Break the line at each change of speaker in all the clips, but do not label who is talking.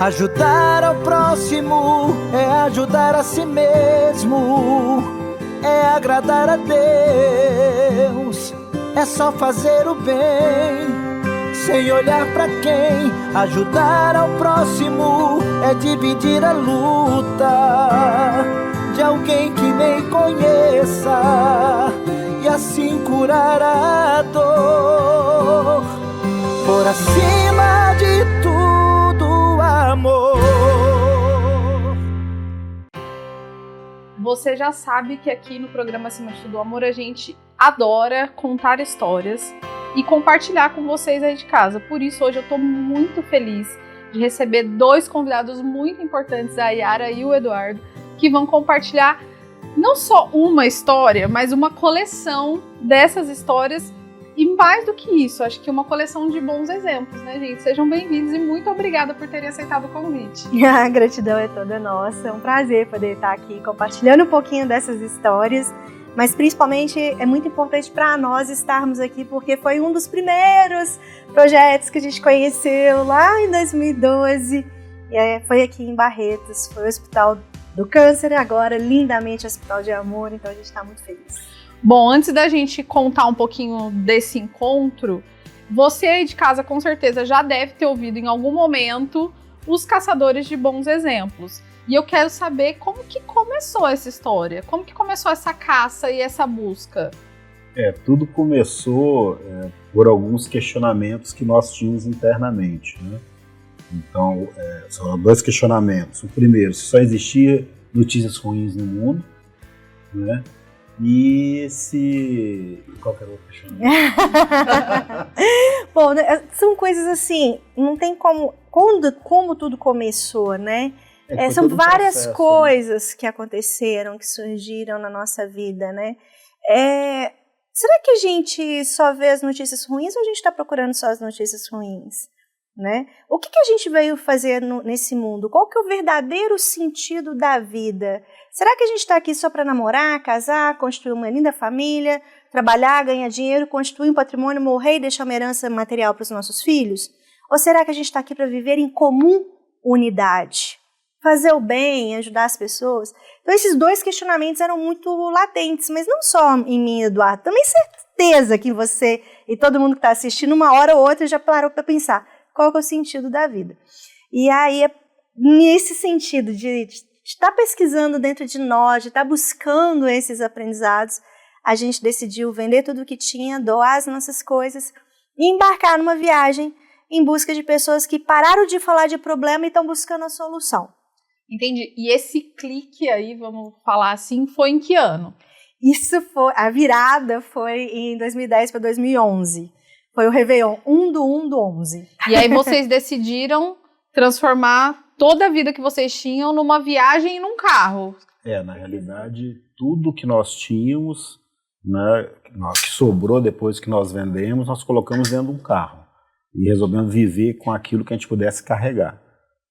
Ajudar ao próximo é ajudar a si mesmo, é agradar a Deus, é só fazer o bem, sem olhar pra quem. Ajudar ao próximo é dividir a luta de alguém que nem conheça, e assim curar a dor. Por acima de tudo, amor.
Você já sabe que aqui no programa Acima de Tudo Amor a gente adora contar histórias e compartilhar com vocês aí de casa. Por isso hoje eu tô muito feliz de receber 2 convidados muito importantes, a Yara e o Eduardo, que vão compartilhar não só uma história, mas uma coleção dessas histórias. E mais do que isso, acho que uma coleção de bons exemplos, né, gente? Sejam bem-vindos e muito obrigada por terem aceitado o convite.
A gratidão é toda nossa, é um prazer poder estar aqui compartilhando um pouquinho dessas histórias, mas principalmente é muito importante para nós estarmos aqui porque foi um dos primeiros projetos que a gente conheceu lá em 2012, foi aqui em Barretos, foi o Hospital do Câncer, agora lindamente Hospital de Amor, então a gente está muito feliz.
Bom, antes da gente contar um pouquinho desse encontro, você aí de casa com certeza já deve ter ouvido em algum momento os Caçadores de Bons Exemplos. E eu quero saber como que começou essa história, como que começou essa caça e essa busca.
Tudo começou por alguns questionamentos que nós tínhamos internamente, né? Então, são 2 questionamentos. O primeiro, se só existia notícias ruins no mundo, né? E se... Qual que era o outro questionamento?
Bom, são coisas assim, não tem como tudo começou, né? São várias processo, coisas, né, que aconteceram, que surgiram na nossa vida, né? Será que a gente só vê as notícias ruins ou a gente está procurando só as notícias ruins? Né? O que a gente veio fazer nesse mundo? Qual que é o verdadeiro sentido da vida? Será que a gente está aqui só para namorar, casar, construir uma linda família, trabalhar, ganhar dinheiro, construir um patrimônio, morrer e deixar uma herança material para os nossos filhos? Ou será que a gente está aqui para viver em comum unidade? Fazer o bem, ajudar as pessoas? Então esses 2 questionamentos eram muito latentes, mas não só em mim, Eduardo, também certeza que você e todo mundo que está assistindo, uma hora ou outra já parou para pensar qual que é o sentido da vida. E aí, nesse sentido de estar pesquisando dentro de nós, de estar buscando esses aprendizados, a gente decidiu vender tudo o que tinha, doar as nossas coisas e embarcar numa viagem em busca de pessoas que pararam de falar de problema e estão buscando a solução.
Entendi. E esse clique aí, vamos falar assim, foi em que ano?
A virada foi em 2010 para 2011. Foi o Réveillon 1/1/11.
E aí vocês decidiram transformar toda a vida que vocês tinham numa viagem e num carro.
Na realidade, tudo que nós tínhamos, né, que sobrou depois que nós vendemos, nós colocamos dentro de um carro. E resolvemos viver com aquilo que a gente pudesse carregar.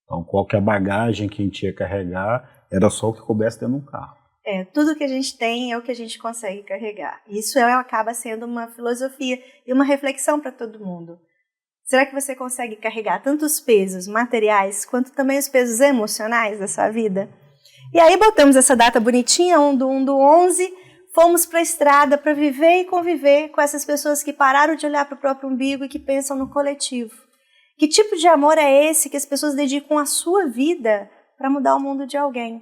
Então, qualquer bagagem que a gente ia carregar, era só o que coubesse dentro de um carro.
Tudo que a gente tem é o que a gente consegue carregar. Isso acaba sendo uma filosofia e uma reflexão para todo mundo. Será que você consegue carregar tanto os pesos materiais, quanto também os pesos emocionais da sua vida? E aí botamos essa data bonitinha, 1/1/11, fomos para a estrada para viver e conviver com essas pessoas que pararam de olhar para o próprio umbigo e que pensam no coletivo. Que tipo de amor é esse que as pessoas dedicam a sua vida para mudar o mundo de alguém?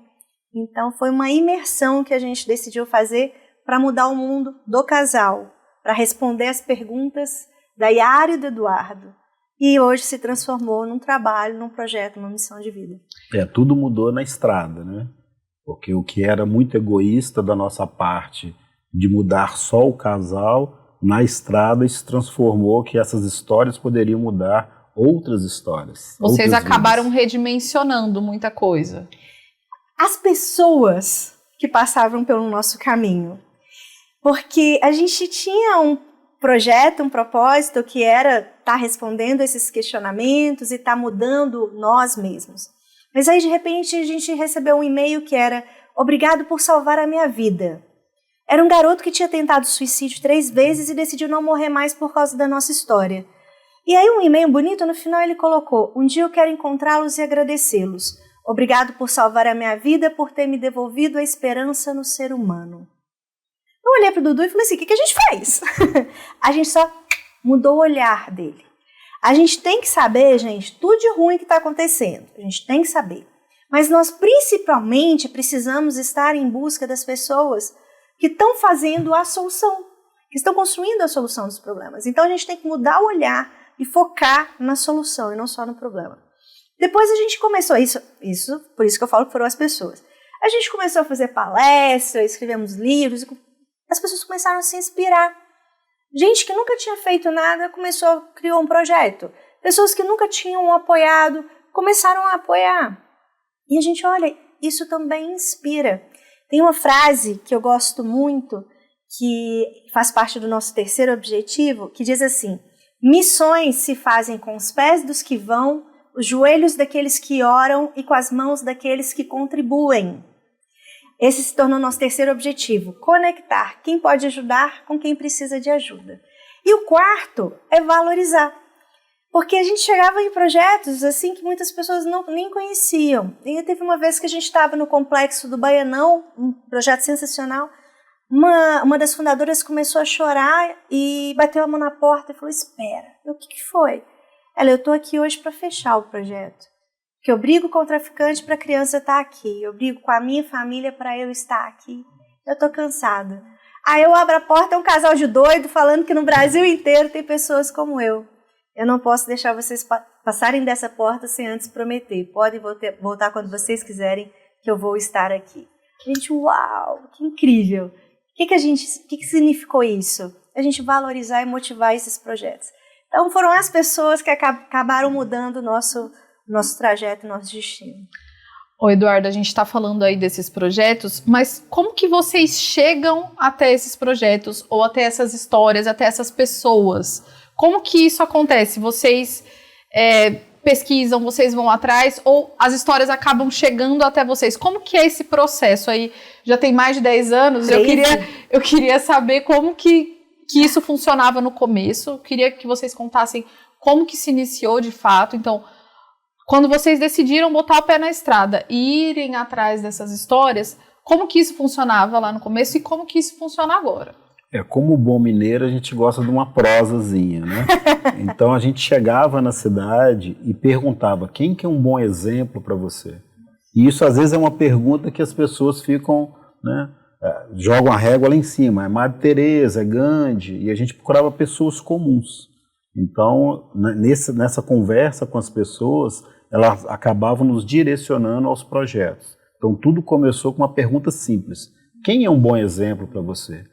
Então foi uma imersão que a gente decidiu fazer para mudar o mundo do casal, para responder as perguntas da Yara e do Eduardo. E hoje se transformou num trabalho, num projeto, numa missão de vida.
Tudo mudou na estrada, né? Porque o que era muito egoísta da nossa parte de mudar só o casal, na estrada se transformou que essas histórias poderiam mudar outras histórias.
Vocês acabaram redimensionando muita coisa.
As pessoas que passavam pelo nosso caminho. Porque a gente tinha um projeto, um propósito que era estar respondendo esses questionamentos e estar mudando nós mesmos. Mas aí, de repente, a gente recebeu um e-mail que era: obrigado por salvar a minha vida. Era um garoto que tinha tentado suicídio 3 vezes e decidiu não morrer mais por causa da nossa história. E aí um e-mail bonito, no final ele colocou: um dia eu quero encontrá-los e agradecê-los. Obrigado por salvar a minha vida, por ter me devolvido a esperança no ser humano. Eu olhei para o Dudu e falei assim, o que a gente fez? A gente só mudou o olhar dele. A gente tem que saber, gente, tudo de ruim que está acontecendo. A gente tem que saber. Mas nós principalmente precisamos estar em busca das pessoas que estão fazendo a solução, que estão construindo a solução dos problemas. Então a gente tem que mudar o olhar e focar na solução e não só no problema. Depois a gente começou, por isso que eu falo que foram as pessoas. A gente começou a fazer palestras, escrevemos livros, as pessoas começaram a se inspirar. Gente que nunca tinha feito nada criou um projeto. Pessoas que nunca tinham apoiado começaram a apoiar. E a gente olha, isso também inspira. Tem uma frase que eu gosto muito, que faz parte do nosso terceiro objetivo, que diz assim: missões se fazem com os pés dos que vão, os joelhos daqueles que oram e com as mãos daqueles que contribuem. Esse se tornou nosso terceiro objetivo, conectar quem pode ajudar com quem precisa de ajuda. E o quarto é valorizar. Porque a gente chegava em projetos assim que muitas pessoas nem conheciam. E teve uma vez que a gente estava no Complexo do Baianão, um projeto sensacional. Uma das fundadoras começou a chorar e bateu a mão na porta e falou: espera, o que foi? Ela: eu estou aqui hoje para fechar o projeto. Porque eu brigo com o traficante para a criança estar aqui. Eu brigo com a minha família para eu estar aqui. Eu estou cansada. Aí eu abro a porta, é um casal de doido falando que no Brasil inteiro tem pessoas como eu. Eu não posso deixar vocês passarem dessa porta sem antes prometer. Podem voltar quando vocês quiserem, que eu vou estar aqui. Gente, uau, que incrível. O que significou isso? A gente valorizar e motivar esses projetos. Então foram as pessoas que acabaram mudando o nosso trajeto, nosso destino.
Ô Eduardo, a gente está falando aí desses projetos, mas como que vocês chegam até esses projetos, ou até essas histórias, até essas pessoas? Como que isso acontece? Vocês pesquisam, vocês vão atrás, ou as histórias acabam chegando até vocês? Como que é esse processo aí? Já tem mais de 10 anos, eu queria saber como que isso funcionava no começo, eu queria que vocês contassem como que se iniciou de fato. Então, quando vocês decidiram botar o pé na estrada e irem atrás dessas histórias, como que isso funcionava lá no começo e como que isso funciona agora?
Como bom mineiro, a gente gosta de uma prosazinha, né? Então a gente chegava na cidade e perguntava: quem que é um bom exemplo para você? E isso às vezes é uma pergunta que as pessoas ficam, né, jogam a régua lá em cima. É Madre Teresa, é Gandhi, e a gente procurava pessoas comuns. Então, nessa conversa com as pessoas, elas acabavam nos direcionando aos projetos. Então tudo começou com uma pergunta simples: quem é um bom exemplo para você?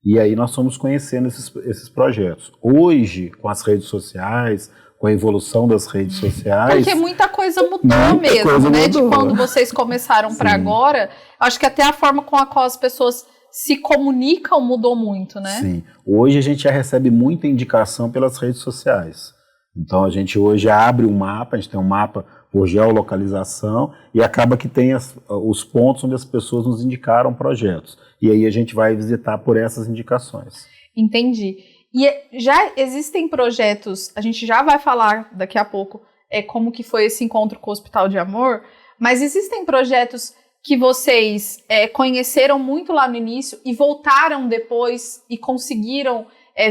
E aí nós fomos conhecendo esses projetos. Hoje, com as redes sociais, com a evolução das redes sociais...
Porque muita coisa mudou mesmo, né? De quando vocês começaram para agora. Acho que até a forma com a qual as pessoas se comunicam mudou muito, né?
Sim. Hoje a gente já recebe muita indicação pelas redes sociais. Então a gente hoje abre um mapa, a gente tem um mapa por geolocalização e acaba que tem os pontos onde as pessoas nos indicaram projetos. E aí a gente vai visitar por essas indicações.
Entendi. E já existem projetos, a gente já vai falar daqui a pouco como que foi esse encontro com o Hospital de Amor, mas existem projetos que vocês conheceram muito lá no início e voltaram depois e conseguiram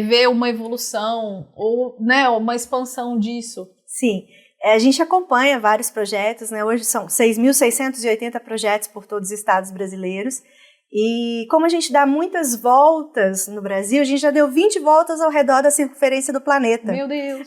ver uma evolução ou, né, uma expansão disso?
Sim. A gente acompanha vários projetos, né? Hoje são 6.680 projetos por todos os estados brasileiros. E como a gente dá muitas voltas no Brasil, a gente já deu 20 voltas ao redor da circunferência do planeta.
Meu Deus!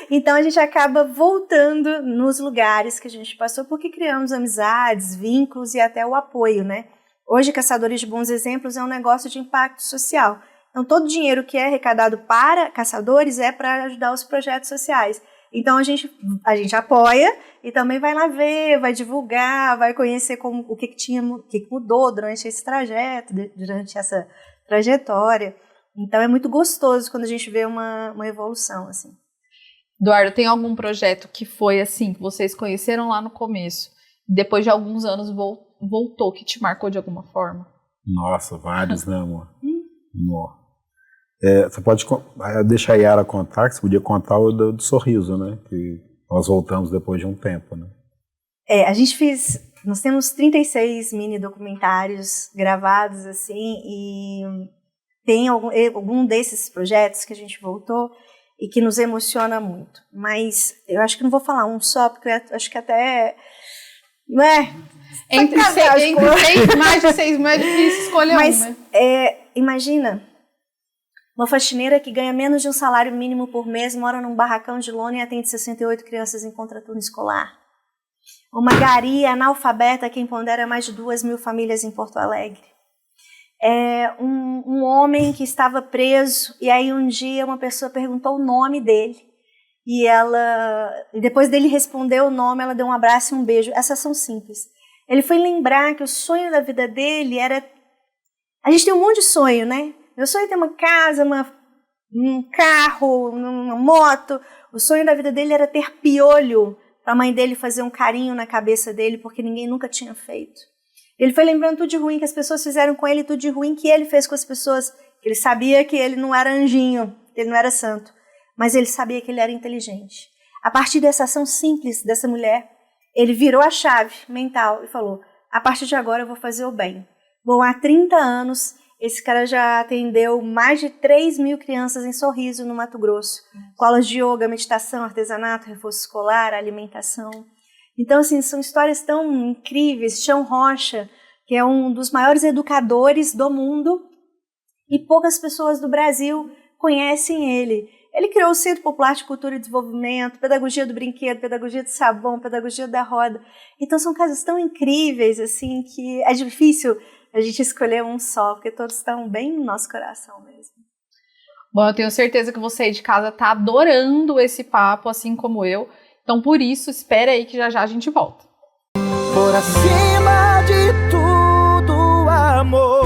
Então a gente acaba voltando nos lugares que a gente passou, porque criamos amizades, vínculos e até o apoio, né? Hoje, Caçadores de Bons Exemplos é um negócio de impacto social. Então todo o dinheiro que é arrecadado para caçadores é para ajudar os projetos sociais. Então a gente apoia e também vai lá ver, vai divulgar, vai conhecer o que mudou durante esse trajeto, durante essa trajetória. Então é muito gostoso quando a gente vê uma evolução assim.
Eduardo, tem algum projeto que foi assim, que vocês conheceram lá no começo, depois de alguns anos voltou, que te marcou de alguma forma?
Nossa, vários, né, amor? Nossa. Você pode deixar a Yara contar, que você podia contar o do sorriso, né? Que nós voltamos depois de um tempo, né?
Nós temos 36 mini documentários gravados, assim, e tem algum desses projetos que a gente voltou e que nos emociona muito. Mas eu acho que não vou falar um só, porque eu acho que até... né?
Entre mais de 6 mil é difícil escolher um, né?
Imagina, uma faxineira que ganha menos de um salário mínimo por mês, mora num barracão de lona e atende 68 crianças em contraturno escolar. Uma gari analfabeta que empodera mais de 2.000 famílias em Porto Alegre. Um homem que estava preso, e aí um dia uma pessoa perguntou o nome dele, e depois dele responder o nome, ela deu um abraço e um beijo. Essas são simples. Ele foi lembrar que o sonho da vida dele era... A gente tem um monte de sonho, né? Meu sonho é ter uma casa, um carro, uma moto. O sonho da vida dele era ter piolho, para a mãe dele fazer um carinho na cabeça dele, porque ninguém nunca tinha feito. Ele foi lembrando tudo de ruim que as pessoas fizeram com ele, tudo de ruim que ele fez com as pessoas. Ele sabia que ele não era anjinho, ele não era santo, mas ele sabia que ele era inteligente. A partir dessa ação simples dessa mulher, ele virou a chave mental e falou: a partir de agora eu vou fazer o bem. Bom, há 30 anos, esse cara já atendeu mais de 3.000 crianças em Sorriso, no Mato Grosso. Com aulas de yoga, meditação, artesanato, reforço escolar, alimentação. Então, assim, são histórias tão incríveis. Chão Rocha, que é um dos maiores educadores do mundo, e poucas pessoas do Brasil conhecem ele. Ele criou o Centro Popular de Cultura e Desenvolvimento, Pedagogia do Brinquedo, Pedagogia do Sabão, Pedagogia da Roda. Então, são casos tão incríveis, assim, que é difícil a gente escolher um só, porque todos estão bem no nosso coração mesmo.
Bom, eu tenho certeza que você aí de casa tá adorando esse papo, assim como eu. Então, por isso, espera aí que já já a gente volta.
Por acima de tudo, amor.